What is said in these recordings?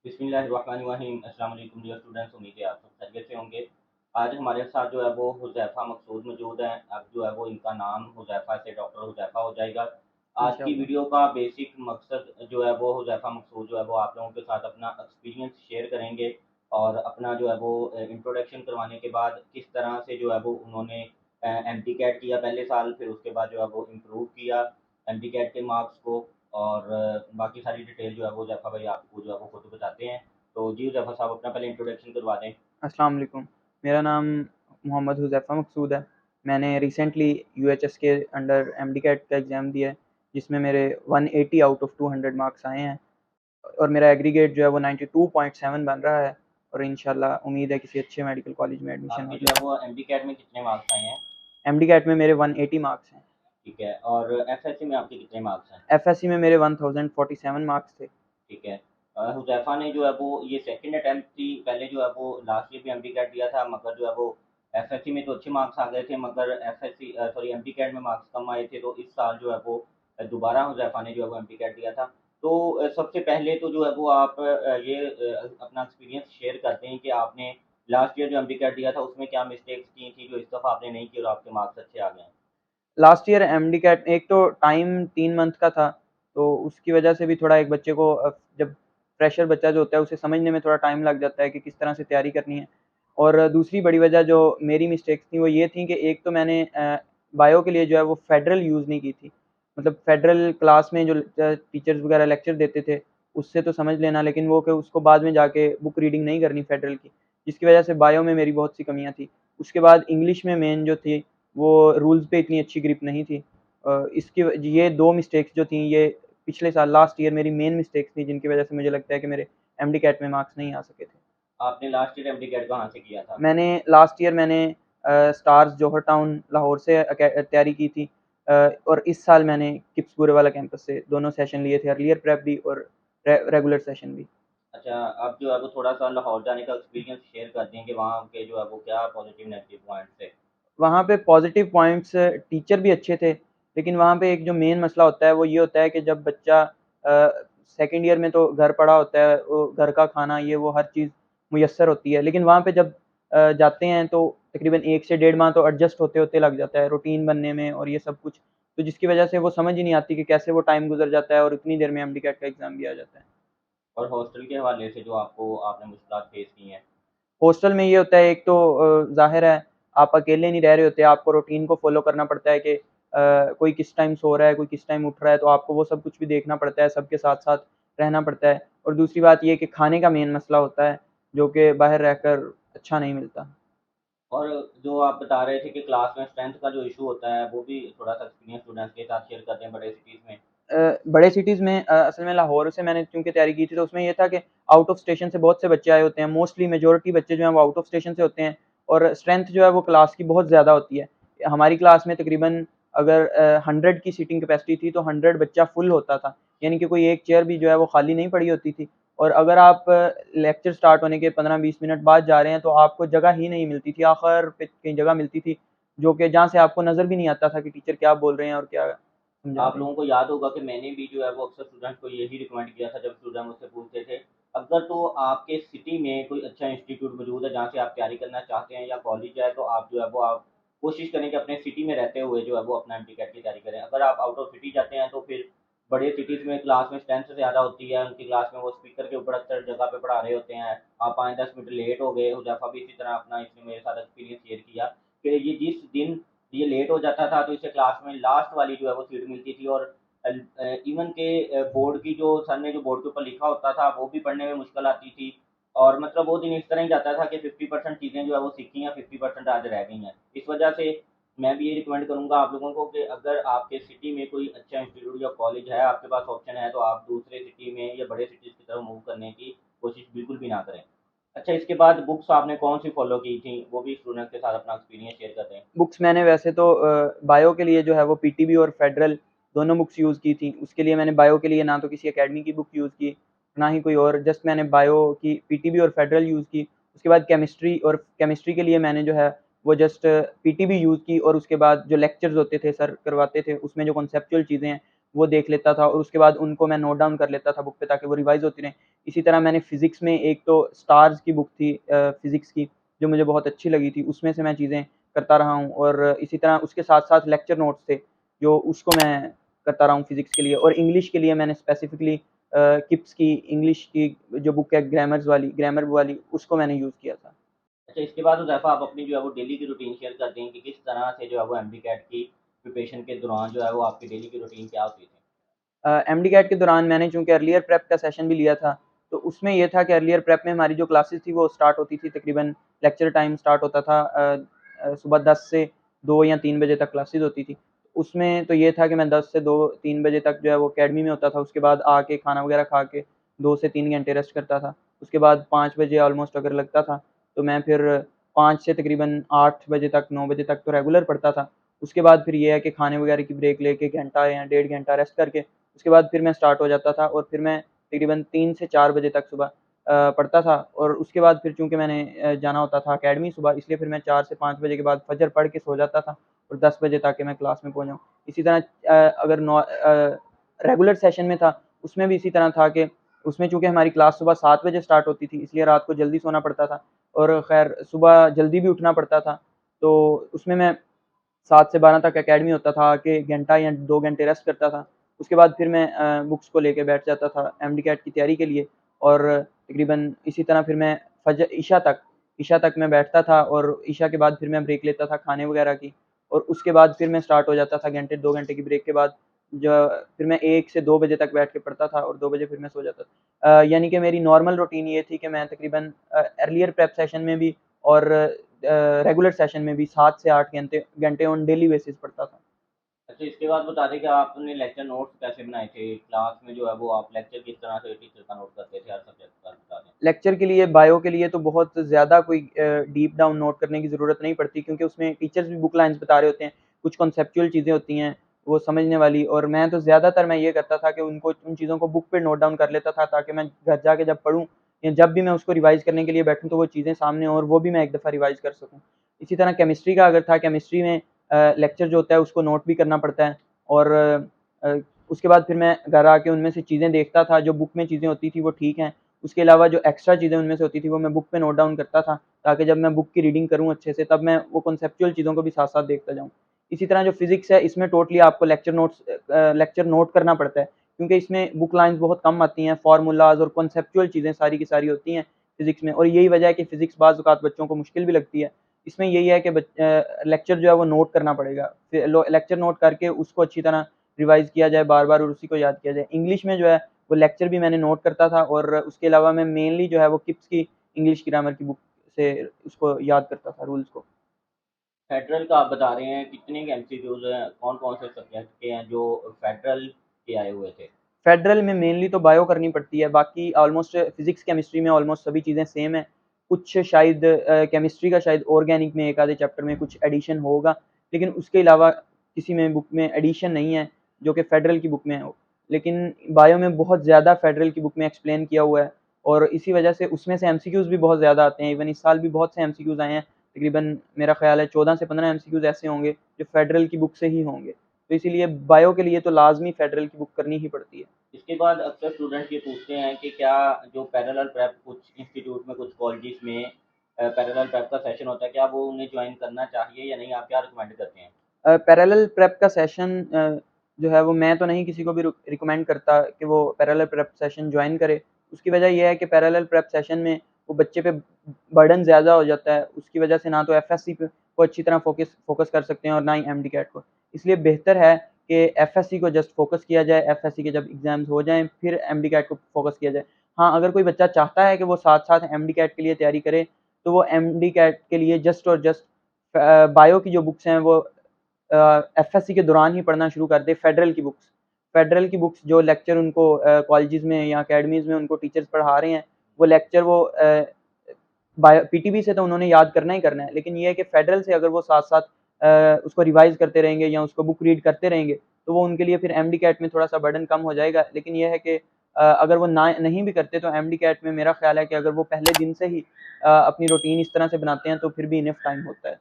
बिस्मिल्लाहिर्रहमानिर्रहीम। अस्सलाम वालेकुम डियर स्टूडेंट्स, उम्मीद है आप सब खैरियत से होंगे। आज हमारे साथ जो है वो हुज़ैफ़ा मकसूद मौजूद हैं। अब जो है वो इनका नाम हुज़ैफ़ा से डॉक्टर हुज़ैफ़ा हो जाएगा। आज की इंशाल्लाह। वीडियो का बेसिक मकसद जो है वो हुज़ैफ़ा मकसूद जो है वो आप लोगों के साथ अपना एक्सपीरियंस शेयर करेंगे और अपना जो है वो इंट्रोडक्शन करवाने के बाद किस तरह से जो है वो उन्होंने एमटी कैट किया पहले साल, फिर उसके बाद जो है वो इम्प्रूव किया एमटी कैट के मार्क्स को। और बाकी सारी डिटेल जो है वो ज़फ़ा भाई आपको जो है वो खुद बताते हैं। तो जी ज़फ़ा साहब अपना पहले इंट्रोडक्शन करवा दें। अस्सलाम वालेकुम। मेरा नाम मोहम्मद हुज़ैफ़ा मकसूद है। मैंने रिसेंटली यूएचएस के अंडर एमडी कैट का एग्ज़ाम दिया है, जिसमें मेरे 180 आउट ऑफ 200 मार्क्स आए हैं और मेरा एग्रीगेट जो है वो 92.7 बन रहा है और इंशाल्लाह उम्मीद है किसी अच्छे मेडिकल कॉलेज में एडमिशन हो आपके जो है जाए। वो एमटी कैट में कितने मार्क्स आए हैं? एमडी कैट में मेरे 180 मार्क्स हैं। ठीक है। और एफएससी में आपके कितने मार्क्स हैं? एफएससी में मेरे 1047 मार्क्स थे। ठीक है। हुज़ैफ़ा ने जो है वो ये सेकंड अटेम्प्ट थी, पहले जो है वो लास्ट ईयर भी एमडी कैट दिया था, मगर जो है वो एफएससी में तो अच्छे मार्क्स आ गए थे, मगर एफएससी सॉरी एमडी कैट में मार्क्स कम आए थे, तो इस साल जो है वो दोबारा हुज़ैफ़ा ने जो है वो एमडी कैट दिया था। तो सबसे पहले तो जो है वो आप अपना एक्सपीरियंस शेयर करते हैं कि आपने लास्ट ईयर जो एमडी कैट दिया था उसमें क्या मिस्टेक्स की थी जो इस दफ़ा आपने नहीं की और आपके मार्क्स अच्छे आ गए हैं? लास्ट ईयर एमडी कैट एक तो टाइम 3 मंथ का था, तो उसकी वजह से भी थोड़ा एक बच्चे को जब फ्रेशर बच्चा जो होता है उसे समझने में थोड़ा टाइम लग जाता है कि किस तरह से तैयारी करनी है। और दूसरी बड़ी वजह जो मेरी मिस्टेक्स थी वो ये थी कि एक तो मैंने बायो के लिए जो है वो फेडरल यूज़ नहीं की थी। मतलब फेडरल क्लास में जो टीचर्स वगैरह लेक्चर देते थे, उससे तो समझ लेना, लेकिन वो कि उसको बाद में जाके बुक रीडिंग नहीं करनी फेडरल की, जिसकी वजह से बायो में मेरी बहुत सी कमियाँ थी। उसके बाद इंग्लिश में मेन जो थी वो रूल्स पे इतनी अच्छी ग्रिप नहीं थी। इसकी ये 2 मिस्टेक्स जो थी ये पिछले साल लास्ट ईयर मेरी मेन मिस्टेक्स थी, जिनकी वजह से मुझे लगता है कि मेरे एमडी कैट में मार्क्स नहीं आ सके थे। आपने लास्ट ईयर एमडी कैट कहाँ से किया था? मैंने लास्ट ईयर मैंने स्टार्स जौहर टाउन लाहौर से तैयारी की थी, और इस साल मैंने किप्स बुरेवाला कैंपस से दोनों सेशन लिए थे, अर्लियर प्रेप भी और रेगुलर सेशन भी। अच्छा, आप जो है वो थोड़ा-सा लाहौर जाने का एक्सपीरियंस शेयर कर दें कि वहाँ के जो है वो क्या पॉज़िटिव नेगेटिव पॉइंट्स थे? वहाँ पे पॉज़िटिव पॉइंट्स टीचर भी अच्छे थे, लेकिन वहाँ पे एक जो मेन मसला होता है वो ये होता है कि जब बच्चा सेकंड ईयर में तो घर पड़ा होता है, वो घर का खाना ये वो हर चीज़ मुयस्सर होती है, लेकिन वहाँ पे जब जाते हैं तो तकरीबन 1 से डेढ़ माह तो एडजस्ट होते-होते लग जाता है, रूटीन बनने में और ये सब कुछ। तो जिसकी वजह से वो समझ ही नहीं आती कि कैसे वो टाइम गुज़र जाता है और इतनी देर में एमडी कैट का एग्ज़ाम भी आ जाता है। और हॉस्टल के हवाले से जो आपने मुश्किलात फ़ेस की हैं? हॉस्टल में ये होता है, एक तो ज़ाहिर है आप अकेले नहीं रह रहे होते, आपको रूटीन को फ़ॉलो करना पड़ता है कि कोई किस टाइम सो रहा है, कोई किस टाइम उठ रहा है, तो आपको वो सब कुछ भी देखना पड़ता है, सबके साथ-साथ रहना पड़ता है। और दूसरी बात ये है कि खाने का मेन मसला होता है, जो कि बाहर रहकर अच्छा नहीं मिलता। और जो आप बता रहे थे कि क्लास में स्ट्रेंथ का जो इश्यू होता है, वो भी थोड़ा-सा एक्सपीरियंस स्टूडेंट्स के साथ शेयर कर दें बड़े सिटीज़ में। बड़े सिटीज़ में असल में लाहौर से मैंने चूँकि तैयारी की थी, तो उसमें ये था कि आउट ऑफ स्टेशन से बहुत से बच्चे आए होते हैं, मोस्टली मेजॉरिटी बच्चे जो हैं वो आउट ऑफ स्टेशन से होते हैं और स्ट्रेंथ जो है वो क्लास की बहुत ज़्यादा होती है। हमारी क्लास में तकरीबन अगर 100 की सीटिंग कैपेसिटी थी तो 100 बच्चा फुल होता था, यानी कि कोई एक चेयर भी जो है वो खाली नहीं पड़ी होती थी। और अगर आप लेक्चर स्टार्ट होने के 15-20 मिनट बाद जा रहे हैं तो आपको जगह ही नहीं मिलती थी, आखिर पे कहीं जगह मिलती थी, जो कि जहाँ से आपको नज़र भी नहीं आता था कि टीचर क्या बोल रहे हैं और क्या समझा आप रहे हैं। लोगों को याद होगा कि मैंने भी जो है वो अक्सर स्टूडेंट्स को यही रिकमेंड किया था जब स्टूडेंट मुझसे पूछते थे, अगर तो आपके सिटी में कोई अच्छा इंस्टीट्यूट मौजूद है जहाँ से आप तैयारी करना चाहते हैं या कॉलेज है, तो आप जो है वो आप कोशिश करें कि अपने सिटी में रहते हुए जो है वो अपना एमटीकेट की तैयारी करें। अगर आप आउट ऑफ सिटी जाते हैं तो फिर बड़े सिटीज़ में क्लास में स्ट्रेंथ ज़्यादा होती है, उनकी क्लास में वो स्पीकर के ऊपर अक्सर जगह पे पढ़ा रहे होते हैं, आप 5-10 मिनट लेट हो गए। हुज़ैफ़ा भी इसी तरह अपना इसने मेरे साथ एक्सपीरियंस शेयर किया कि ये जिस दिन ये लेट हो जाता था तो इसे क्लास में लास्ट वाली जो है वो सीट मिलती थी। और इवन के बोर्ड की जो सर ने जो बोर्ड के ऊपर लिखा होता था वो भी पढ़ने में मुश्किल आती थी। और मतलब वो दिन इस तरह ही जाता था कि 50% चीज़ें जो है वो सीखी हैं, 50% आज रह गई हैं। इस वजह से मैं भी ये रिकमेंड करूँगा आप लोगों को कि अगर आपके सिटी में कोई अच्छा इंस्टीट्यूट या कॉलेज है, आपके पास ऑप्शन है, तो आप दूसरे सिटी में या बड़े सिटीज़ की तरफ मूव करने की कोशिश बिल्कुल भी ना करें। अच्छा, इसके बाद बुक्स आपने कौन-सी फ़ॉलो की थी? वो भी स्टूडेंट्स के साथ अपना एक्सपीरियंस शेयर कर दें। बुक्स मैंने वैसे तो बायो के लिए जो है वो पीटीबी और फेडरल दोनों बुक्स यूज़ की थी। उसके लिए मैंने बायो के लिए ना तो किसी अकेडमी की बुक यूज़ की, ना ही कोई और, जस्ट मैंने बायो की पीटीबी और फेडरल यूज़ की। उसके बाद केमिस्ट्री के लिए मैंने जो है वो जस्ट पीटीबी यूज़ की और उसके बाद जो लेक्चर्स होते थे सर करवाते थे, उसमें जो कॉन्सेप्चुअल चीज़ें हैं, वो देख लेता था और उसके बाद उनको मैं नोट डाउन कर लेता था बुक पे ताकि वो रिवाइज़ होती रहें। इसी तरह मैंने फ़िज़िक्स में एक तो स्टार्स की बुक थी फ़िज़िक्स की, जो मुझे बहुत अच्छी लगी थी, उसमें से मैं चीज़ें करता रहा हूँ और इसी तरह उसके साथ-साथ लेक्चर नोट्स थे, जो उसको मैं करता रहा हूँ फ़िज़िक्स के लिए और इंग्लिश के लिए मैंने स्पेसिफ़िकली किप्स की इंग्लिश की जो बुक है ग्रामर वाली उसको मैंने यूज़ किया था। अच्छा, इसके बाद हुज़ैफ़ा आप अपनी जो है वो डेली की रूटीन शेयर कर दें कि किस तरह से जो है वो एमडी-कैट की प्रिपरेशन के दौरान जो है वो आपकी डेली की रूटीन क्या होती थी? एमडी-कैट के दौरान मैंने चूँकि अर्लियर प्रेप का सेशन भी लिया था, तो उसमें ये था कि अर्लियर प्रेप में हमारी जो क्लासेस थी वो स्टार्ट होती थी तकरीबन लेक्चर टाइम स्टार्ट होता था सुबह 10 से 2 या 3 बजे तक क्लासेस होती थी। उसमें तो ये था कि मैं 10 से 2-3 बजे तक जो है वो अकेडमी में होता था, उसके बाद आके खाना वगैरह खा के 2 से 3 घंटे रेस्ट करता था। उसके बाद 5 बजे ऑलमोस्ट अगर लगता था, तो मैं फिर 5 से तकरीबन 8 बजे तक 9 बजे तक तो रेगुलर पढ़ता था। उसके बाद फिर ये है कि खाने वगैरह की ब्रेक लेके घंटा या डेढ़ घंटा रेस्ट करके उसके बाद फिर मैं स्टार्ट हो जाता था और फिर मैं तकरीबन 3 से 4 बजे तक सुबह पढ़ता था और उसके बाद फिर चूँकि मैंने जाना होता था अकेडमी सुबह इसलिए फिर मैं 4 से 5 बजे के बाद फ़जर पढ़ के सो जाता था और 10 बजे ताकि मैं क्लास में पहुँच जाऊँ। इसी तरह अगर रेगुलर सेशन में था, उसमें भी इसी तरह था कि उसमें चूँकि हमारी क्लास सुबह 7 बजे स्टार्ट होती थी इसलिए रात को जल्दी सोना पड़ता था और ख़ैर सुबह जल्दी भी उठना पड़ता था। तो उसमें मैं 7 से 12 तक अकेडमी होता था, आके घंटा या 2 घंटे रेस्ट करता था। उसके बाद फिर मैं बुक्स को लेके बैठ जाता था एमडी-कैट की तैयारी के लिए और तकरीबन इसी तरह फिर मैं ईशा तक मैं बैठता था और ईशा के बाद फिर मैं ब्रेक लेता था खाने वगैरह की और उसके बाद फिर मैं स्टार्ट हो जाता था घंटे 2 घंटे की ब्रेक के बाद जो फिर मैं 1 से 2 बजे तक बैठ के पढ़ता था और 2 बजे फिर मैं सो जाता था। यानी कि मेरी नॉर्मल रूटीन ये थी कि मैं तकरीबन अर्लियर प्रेप सेशन में भी और रेगुलर सेशन में भी 7 से 8 घंटे ऑन डेली बेसिस पढ़ता था। अच्छा, इसके बाद बता दें कि आपने लेक्चर नोट्स कैसे बनाए थे? क्लास में जो है वो आप लेक्चर किस तरह से टीचर का नोट करते थे हर सब्जेक्ट का बता दें? लेक्चर के लिए बायो के लिए तो बहुत ज़्यादा कोई डीप डाउन नोट करने की ज़रूरत नहीं पड़ती क्योंकि उसमें टीचर्स भी बुक लाइन्स बता रहे होते हैं, कुछ कॉन्सेप्चुअल चीज़ें होती हैं, वो समझने वाली और मैं तो ज़्यादातर मैं ये करता था कि उनको उन चीज़ों को बुक पे नोट डाउन कर लेता था ताकि मैं घर जाके जब पढ़ूँ या जब भी मैं उसको रिवाइज़ करने के लिए बैठूँ तो वो चीज़ें सामने हों और वो भी मैं एक दफ़ा रिवाइज़ कर सकूँ। इसी तरह केमिस्ट्री का अगर था, केमिस्ट्री में लेक्चर जो होता है उसको नोट भी करना पड़ता है और अ, उसके बाद फिर मैं घर आके उनमें से चीज़ें देखता था, जो बुक में चीज़ें होती थी वो ठीक हैं, उसके अलावा जो एक्स्ट्रा चीज़ें उनमें से होती थी वो मैं बुक पे नोट डाउन करता था, ताकि जब मैं बुक की रीडिंग करूँ अच्छे से तब मैं वो कॉन्सेप्चुअल चीज़ों को भी साथ-साथ देखता जाऊँ। इसी तरह जो फिज़िक्स है इसमें टोटली आपको लेक्चर नोट करना पड़ता है, क्योंकि इसमें बुक लाइन्स बहुत कम आती हैं, फ़ॉर्मूलाज़ और कॉन्सेप्चुअल चीज़ें सारी की सारी होती हैं फिज़िक्स में और यही वजह है कि फिज़िक्स बाज़ औक़ात बच्चों को मुश्किल भी लगती है। इसमें यही है कि लेक्चर जो है वो नोट करना पड़ेगा। फिर लो लेक्चर नोट करके उसको अच्छी तरह रिवाइज़ किया जाए बार-बार और उसी को याद किया जाए। इंग्लिश में जो है वो लेक्चर भी मैंने नोट करता था और उसके अलावा मैं मेनली जो है वो किप्स की इंग्लिश ग्रामर की बुक से उसको याद करता था रूल्स को। फेडरल का आप बता रहे हैं, कितने के एमसीक्यूज़ हैं? कौन-कौन से सब्जेक्ट के हैं जो फेडरल के आए हुए थे? फेडरल में मेनली तो बायो करनी पड़ती है, बाकी ऑलमोस्ट फिज़िक्स, केमिस्ट्री में ऑलमोस्ट सभी चीज़ें सेम हैं। कुछ शायद केमिस्ट्री का शायद ऑर्गेनिक में एक आधे चैप्टर में कुछ एडिशन होगा, लेकिन उसके अलावा किसी में बुक में एडिशन नहीं है, जो कि फेडरल की बुक में है। लेकिन बायो में बहुत ज़्यादा फेडरल की बुक में एक्सप्लेन किया हुआ है और इसी वजह से उसमें से एमसीक्यूज़ भी बहुत ज़्यादा आते हैं। इवन इस साल भी बहुत से एमसीक्यूज़ आए हैं, तकरीबन मेरा ख़्याल है 14 से 15 एमसीक्यूज़ ऐसे होंगे, जो फेडरल की बुक से ही होंगे। तो इसीलिए बायो के लिए तो लाज़मी फेडरल की बुक करनी ही पड़ती है। इसके बाद अक्सर स्टूडेंट ये पूछते हैं कि क्या जो पैरेलल प्रेप कुछ इंस्टीट्यूट में, कुछ कॉलेजेस में पैरेलल प्रेप का सेशन होता है, क्या वो उन्हें जॉइन करना चाहिए या नहीं? आप क्या रिकमेंड करते हैं? पैरेलल प्रेप का सेशन जो है वो मैं तो नहीं किसी को भी रिकमेंड करता कि वो पैरेलल प्रेप सेशन ज्वाइन करे। उसकी वजह ये है कि पैरेलल प्रेप सेशन में वो बच्चे पे बर्डन ज़्यादा हो जाता है। उसकी वजह से ना तो एफएससी पे वो अच्छी तरह फ़ोकस कर सकते हैं और ना ही एमडीकैट को। इसलिए बेहतर है कि एफएससी को जस्ट फ़ोकस किया जाए, एफएससी के जब एग्ज़ाम्स हो जाएँ फिर एमडीकैट को फ़ोकस किया जाए। हाँ, अगर कोई बच्चा चाहता है कि वो साथ-साथ एमडीकैट के लिए तैयारी करे, तो वो एमडीकैट के लिए जस्ट और जस्ट बायो की जो बुक्स हैं वो एफएससी के दौरान ही पढ़ना शुरू कर दें फेडरल की बुक्स जो लेक्चर उनको कॉलेजेस में या अकेडमीज़ में उनको टीचर्स पढ़ा रहे हैं, वो लेक्चर वो बायो पीटीबी से तो उन्होंने याद करना ही करना है, लेकिन ये है कि फेडरल से अगर वो साथ-साथ उसको रिवाइज़ करते रहेंगे या उसको बुक रीड करते रहेंगे, तो वो उनके लिए फिर एमडी-कैट में थोड़ा-सा बर्डन कम हो जाएगा। लेकिन ये है कि अगर वो ना नहीं भी करते तो एमडी-कैट में मेरा ख़्याल है कि अगर वो पहले दिन से ही अपनी रूटीन इस तरह से बनाते हैं, तो फिर भी इनफ टाइम होता है।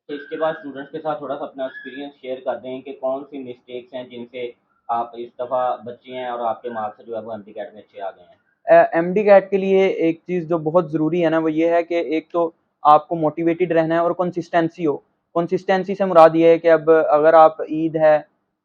तो इसके बाद स्टूडेंट्स के साथ थोड़ा-सा अपना एक्सपीरियंस शेयर कर दें कि कौन-सी मिस्टेक्स हैं जिनसे आप इस दफ़ा बचे हैं और आपके मार्क्स जो है वो एमडी कैट में अच्छे आ गए हैं? एमडी कैट के लिए एक चीज़ जो बहुत ज़रूरी है ना, वो ये है कि एक तो आपको मोटिवेटेड रहना है और कंसिस्टेंसी हो। कंसिस्टेंसी से मुराद ये है कि अब अगर आप ईद है,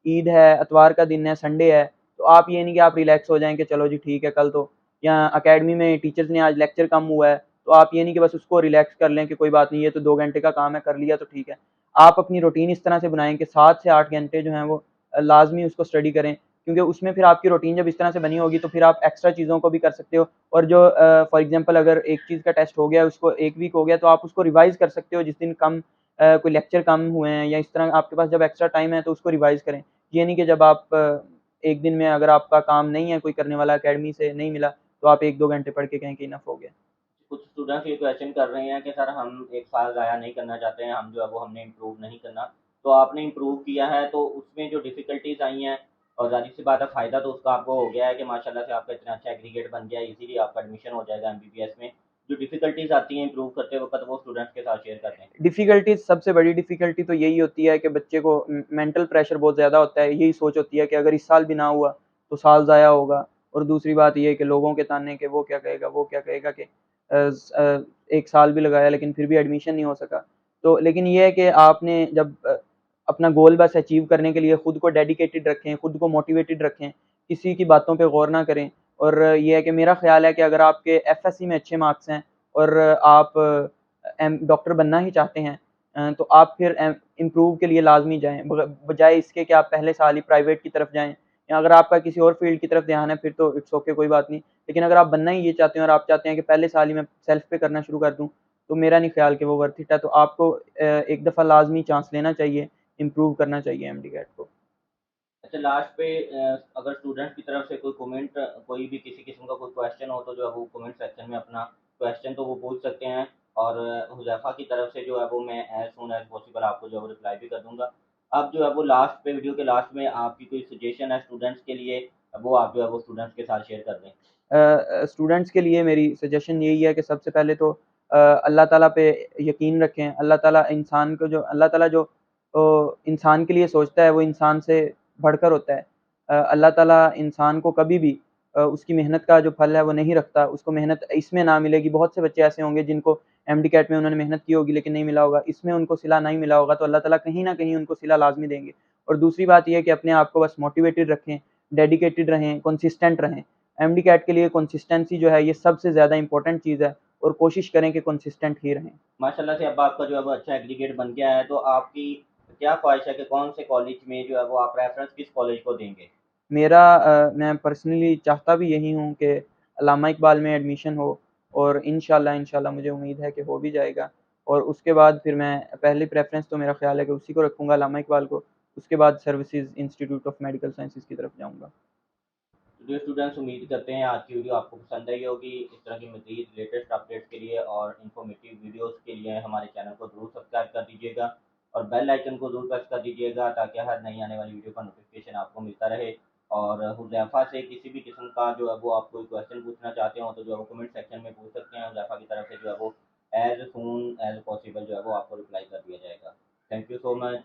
इतवार का दिन है, संडे है, तो आप ये नहीं कि आप रिलैक्स हो जाएँ कि चलो जी ठीक है कल तो, या अकेडमी में टीचर्स ने आज लेक्चर कम हुआ है, तो आप ये नहीं कि बस उसको रिलैक्स कर लें कि कोई बात नहीं, ये तो 2 घंटे का काम है, कर लिया तो ठीक है। आप अपनी रूटीन इस तरह से बनाएँ कि 7 से 8 घंटे जो हैं वो लाज़मी उसको स्टडी करें, क्योंकि उसमें फिर आपकी रूटीन जब इस तरह से बनी होगी तो फिर आप एक्स्ट्रा चीज़ों को भी कर सकते हो। और जो फॉर एग्जांपल अगर एक चीज़ का टेस्ट हो गया, उसको 1 वीक हो गया, तो आप उसको रिवाइज़ कर सकते हो जिस दिन कोई लेक्चर कम हुए हैं या इस तरह आपके पास जब एक्स्ट्रा टाइम है तो उसको रिवाइज़ करें। ये नहीं कि जब आप एक दिन में अगर आपका काम नहीं है, कोई करने वाला अकेडमी से नहीं मिला, तो आप 1-2 घंटे पढ़ के कहें कि इनफ हो गया। कुछ स्टूडेंट्स ये क्वेश्चन कर रहे हैं कि सर हम 1 साल ज़ाया नहीं करना चाहते हैं, हम जो है वो हमने इम्प्रूव नहीं करना। तो आपने इम्प्रूव किया है, तो उसमें जो डिफ़िकल्टीज़ आई हैं और ज़ाहिर-सी बात है फ़ायदा तो उसका आपको हो गया है कि माशाल्लाह से आपका इतना अच्छा एग्रीगेट बन गया है, इज़िली आपका एडमिशन हो जाएगा एमबीबीएस में। जो डिफ़िकल्टीज़ आती हैं इम्प्रूव करते वक़्त, वो स्टूडेंट्स के साथ शेयर कर दें। डिफ़िकल्टीज़ सबसे बड़ी डिफ़िकल्टी तो यही होती है कि बच्चे को मेंटल प्रेशर बहुत ज़्यादा होता है। यही सोच होती है कि अगर इस साल भी ना हुआ, तो साल ज़ाया होगा। और दूसरी बात ये है कि लोगों के ताने कि वो क्या कहेगा, वो क्या कहेगा कि 1 साल भी लगाया लेकिन फिर भी एडमिशन नहीं हो सका। तो लेकिन ये है कि आपने जब अपना गोल बस अचीव करने के लिए खुद को डेडिकेटेड रखें, खुद को मोटिवेटेड रखें, किसी की बातों पे गौर ना करें। और ये है कि मेरा ख़्याल है कि अगर आपके एफएससी में अच्छे मार्क्स हैं और आप डॉक्टर बनना ही चाहते हैं, तो आप फिर इम्प्रूव के लिए लाजमी जाएँ, बजाय इसके कि आप पहले साल ही प्राइवेट की तरफ जाएँ। या अगर आपका किसी और फील्ड की तरफ ध्यान है फिर तो इट्स ओके, कोई बात नहीं। लेकिन अगर आप बनना ही ये चाहते हैं और आप चाहते हैं कि पहले साल ही मैं सेल्फ पे करना शुरू कर दूँ, तो मेरा नहीं ख्याल कि वो वर्थ इट है। तो आपको एक दफ़ा लाजमी चांस लेना चाहिए, इम्प्रूव करना चाहिए एमडीकैट को। अच्छा, लास्ट पे अगर स्टूडेंट्स की तरफ से कोई कमेंट, कोई भी किसी किस्म का कोई क्वेश्चन हो तो जो है वो कमेंट सेक्शन में अपना क्वेश्चन तो वो पूछ सकते हैं, और हुज़ैफ़ा की तरफ से जो है वो मैं एज़ सून एज़ पॉसिबल आपको जो है वो रिप्लाई भी कर दूँगा। अब जो है वो लास्ट पे, वीडियो के लास्ट में आपकी कोई सजेशन है स्टूडेंट्स के लिए, वो आप जो है वो स्टूडेंट्स के साथ शेयर कर दें। स्टूडेंट्स के लिए मेरी सजेशन यही है कि सबसे पहले तो अल्लाह ताला पे यकीन रखें। अल्लाह ताला जो इंसान के लिए सोचता है वो इंसान से बढ़कर होता है। अल्लाह ताला इंसान को कभी भी उसकी मेहनत का जो फल है वो नहीं रखता, उसको मेहनत इसमें ना मिलेगी। बहुत से बच्चे ऐसे होंगे जिनको एमडीकैट में उन्होंने मेहनत की होगी लेकिन नहीं मिला होगा, इसमें उनको सिला नहीं मिला होगा, तो अल्लाह ताला कहीं न कहीं उनको सिला लाज़मी देंगे। और दूसरी बात ये है कि अपने आप को बस मोटिवेटेड रखें, डेडिकेटेड रहें, कंसिस्टेंट रहें। एमडी कैट के लिए कंसिस्टेंसी जो है ये सबसे ज़्यादा इंपॉर्टेंट चीज़ है, और कोशिश करें कि कंसिस्टेंट ही रहें। माशाल्लाह से अब आपका जो है वो अच्छा एग्रीगेट बन गया है, तो आपकी क्या ख़्वाहिश है कि कौन से कॉलेज में जो है वो आप रेफ़रेंस किस कॉलेज को देंगे? मैं पर्सनली चाहता भी यही हूँ कि अल्लामा इकबाल में एडमिशन हो, और इंशाल्लाह मुझे उम्मीद है कि हो भी जाएगा। और उसके बाद फिर मैं पहली प्रेफ़रेंस तो मेरा ख़्याल है कि उसी को रखूँगा, अल्लामा इकबाल को। उसके बाद services institute of medical sciences की तरफ जाऊँगा। जो स्टूडेंट्स, उम्मीद करते हैं आज की वीडियो आपको पसंद आई होगी। इस तरह की मज़ीद लेटेस्ट अपडेट्स के लिए और इन्फॉर्मेटिव वीडियोज़ के लिए हमारे चैनल को ज़रूर सब्सक्राइब कर दीजिएगा और बेल आइकन को ज़रूर प्रेस कर दीजिएगा, ताकि हर नई आने वाली वीडियो का नोटिफिकेशन आपको मिलता रहे। और हुज़ैफ़ा से किसी भी किस्म का जो है वो आप कोई क्वेश्चन पूछना चाहते हो तो जो है वो कमेंट सेक्शन में पूछ सकते हैं। हुज़ैफ़ा की तरफ से जो है वो एज़ सून एज़ पॉसिबल जो है वो आपको रिप्लाई कर दिया जाएगा। Thank you so much.